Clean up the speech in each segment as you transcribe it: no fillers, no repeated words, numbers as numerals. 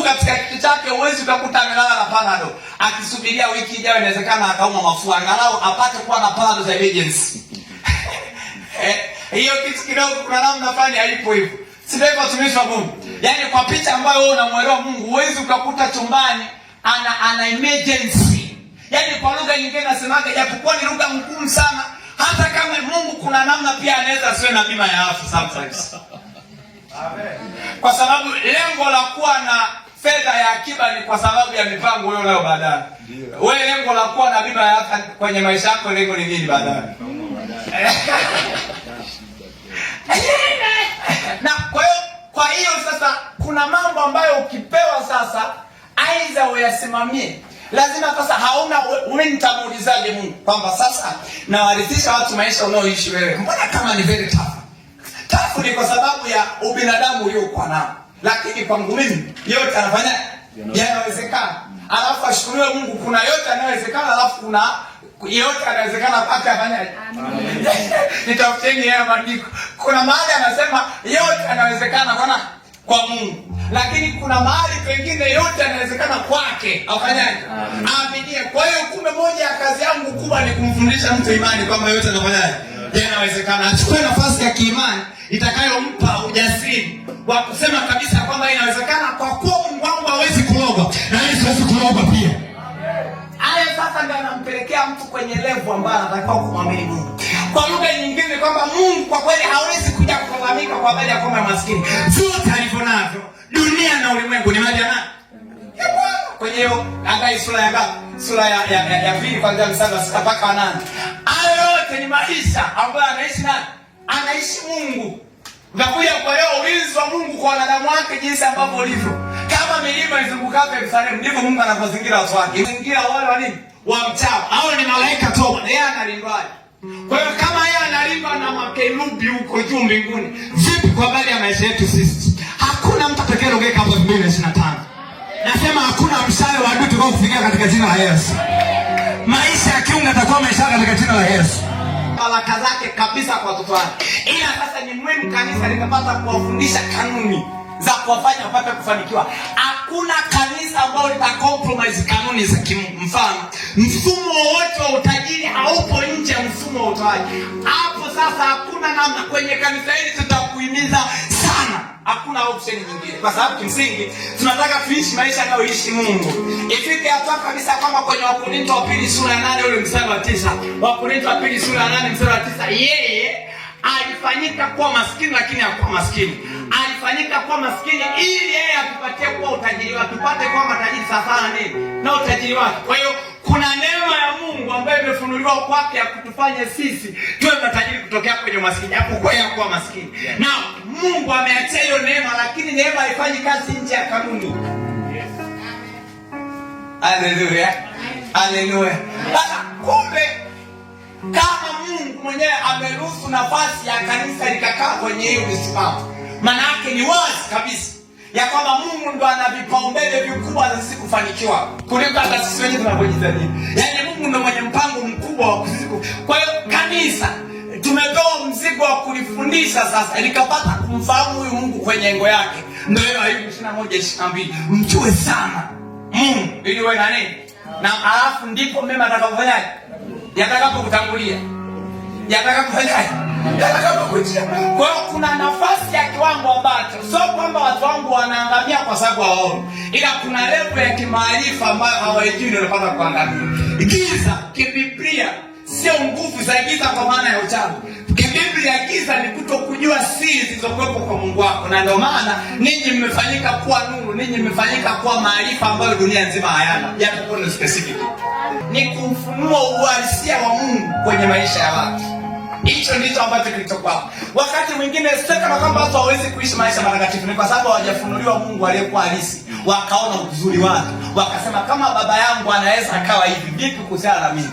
katika kitu chake huwezi ukakuta amelala na panado akisubiria wiki ijayo inawezekana akauma mafua angalau apate kuwa na panado za emergency. Hiyo kitu kidogo kuna namna fulani haipo hivyo. Sio hivyo watumishi wa Mungu. Yaani kwa picha ambayo wewe unamuelewa Mungu huwezi ukakuta chumbani ana emergency. Yaani kwa lugha nyingine nasemaga japokuwa ni lugha ngumu sana, hata kama Mungu kuna namna pia anaweza asiwe na bima ya afya sometimes. Amen. Kwa sababu lengo la kuwa na fedha ya akiba ni kwa sababu ya mipango wewe leo baadaye. Wewe lengo la kuwa na bima ya afya kwenye maisha yako lengo ni nini baadaye? Na kwa hiyo sasa kuna mambo ambayo ukipewa sasa aidha uyasimamie. Lazima sasa hauna wewe nitamuulizaje Mungu kwamba sasa nawarithisha watu maisha unaoishi wewe. Mbona kama ni very tough? Tough ni kwa sababu ya ubinadamu uliokuwa nao. Lakini kwangu mimi yote anafanya yanawezekana. Alafu ashukuriwe Mungu kuna yote yanayowezekana, alafu kuna yote yanawezekana paka afanyaje? Amen. Nitafuteni haya maandiko. Kuna mahali anasema yote yanawezekana kwa Mungu. Lakini kuna mahali pengine yote yanawezekana kwake. Afanyaje? Aaminie. Kwa hiyo kumbe moja ya kazi yangu kubwa ni kumfundisha mtu imani kwamba yote yanafanyaje? Yanawezekana. Achukue nafasi ya kiimani itakayompa ujasiri wa kusema kabisa kwamba inawezekana kwa kuwa Mungu wangu hawezi kuloga na Yesu hawezi kuloga pia. Haya sasa ndio anampelekea mtu kwenye level ambayo anatakiwa kumwamini Mungu. Kwa lugha nyingine kwamba Mungu kwa kweli hawezi kuja kulalamika kwa habari ya kwamba maskini. Vyote alivyonavyo dunia na ulimwengu ni mali ya nani? Kwenye hiyo angai sura ya pili kuanzia mstari wa 6 mpaka 8. Hayo yote ni maisha ambayo anaishi nani? Anaishi Mungu. Unakuja kuelewa ulinzi wa Mungu kwa wanadamu wake jinsi ambavyo ulivyo. Kama milima izungukapo Yerusalemu ndivyo Mungu anapozingira watu wake. Zingira wale wa nini? Wa mchao. Hao ni malaika toba. Yeye analindwaje? Kwa hiyo kama yeye analindwa na makerubi huko juu mbinguni, vipi kwa habari ya maisha yetu sisi? Hakuna mtu atakayeongeka hapo 2025. Nasema hakuna mshale wa adui tukao kufikia katika jina la Yesu. Maisha ya kiungu yatakuwa maisha katika jina la Yesu. Baraka zake kabisa kwa watoto wake. Ila sasa ni muhimu kanisa likapata kuwafundisha kanuni za kuwafanya wapate kufanikiwa. Hakuna kanisa ambalo litacompromise kanuni za kimfano. Mfumo wote wa utajiri haupo nje ya mfumo wa utoaji. Hapo sasa hakuna namna. Kwenye kanisa hili tutakuhimiza sana. Hakuna option nyingine. Kwa sababu kimsingi tunataka tuishi maisha anayoishi Mungu. Ifike hatua kabisa kama kwenye Wakorintho wa pili sura ya 8 ule mstari wa 9. Wakorintho wa pili sura ya 8 mstari wa 9. Yeye alifanyika kuwa maskini lakini hakuwa maskini. Alifanyika kuwa maskini ili yeye atupatie kuwa utajiri wake. Tupate kuwa matajiri sasa nini? Na utajiri wake. Kwa hiyo kuna neema ya Mungu ambayo imefunuliwa kwake ya kutufanya sisi tuwe matajiri kutokea kwenye maskini. Hapo kwa yeye kuwa maskini. Na Mungu ameacha hiyo neema, lakini neema haifanyi kazi nje ya kanuni. Yes. Haleluya. Haleluya. Sasa kumbe kama Mungu mwenyewe ameruhusu nafasi ya kanisa likakaa kwenye hiyo misimamo, maana yake ni wazi kabisa ya kwamba Mungu ndo ana vipaumbele vikubwa za sisi kufanikiwa kuliko hata sisi wenyewe tunavyojidhania. Yaani Mungu ndo mwenye mpango mkubwa wa kusiku. Kwa hiyo kanisa tumepewa mzigo wa kulifundisha sasa likapata kumfahamu huyu Mungu kwenye engo yake. Ndio hiyo Ayubu 21:22. Mjue sana Mungu ili wewe na nini? Na alafu ndipo mema atakapofanyaje? Yatakapokutangulia. Yatakapofanyaje? Yatakapokuja. Kwa hiyo kuna nafasi ya kiwango ambacho sio kwamba watu wangu wanaangamia kwa sababu hawaoni. Ila kuna level ya kimaarifa ambayo hawajui ndio wanapata kuangamia. Giza kibiblia sio nguvu za giza kwa maana ya uchawi. Biblia giza ni kutokujua siri zilizokuwepo kwa Mungu wako. Na ndio maana ninyi mmefanyika kuwa nuru, ninyi mmefanyika kuwa maarifa ambayo dunia nzima hayana. Japo ni specific. Ni kufunua uhalisia wa Mungu kwenye maisha ya watu. Hicho ndicho ambacho kilichokuwa. Wakati mwingine sio kama kwamba watu hawezi kuishi maisha matakatifu, ni kwa sababu hawajafunuliwa Mungu aliyekuwa halisi. Wakaona uzuri wake. Wakasema kama baba yangu anaweza akawa hivi, vipi kuhusiana na mimi?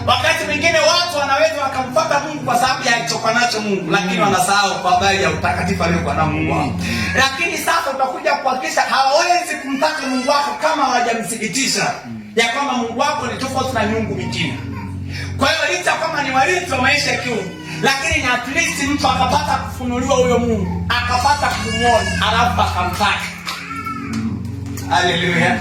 Wakati mwingine watu wanaweza wakamfuata Mungu kwa sababu ya alichokuwa nacho Mungu, lakini wanasahau kwa habari ya utakatifu aliyokuwa na Mungu wao. Lakini sasa utakuja kuhakikisha hawawezi kumtaka Mungu wako kama hawajamthibitisha ya kwamba Mungu wako ni tofauti na miungu mingine. Kwa hiyo licha kama ni warithi wa maisha ya kiungu, lakini at least mtu akapata kufunuliwa huyo Mungu, akapata kumuona, alafu akamtaka. Haleluya,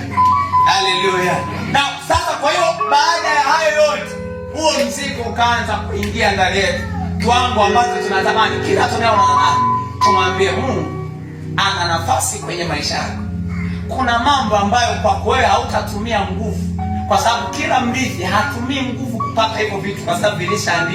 haleluya. Na sasa, kwa hiyo baada ya hayo yote, huo mzigo ukaanza kuingia ndani yetu, kiwango ambacho tunatamani kila tunayoona tumwambie Mungu ana nafasi kwenye maisha yako. Kuna mambo ambayo kwako wewe hautatumia nguvu, kwa sababu kila mrithi hatumii nguvu kupata hivyo vitu, kwa sababu vilishaandikwa.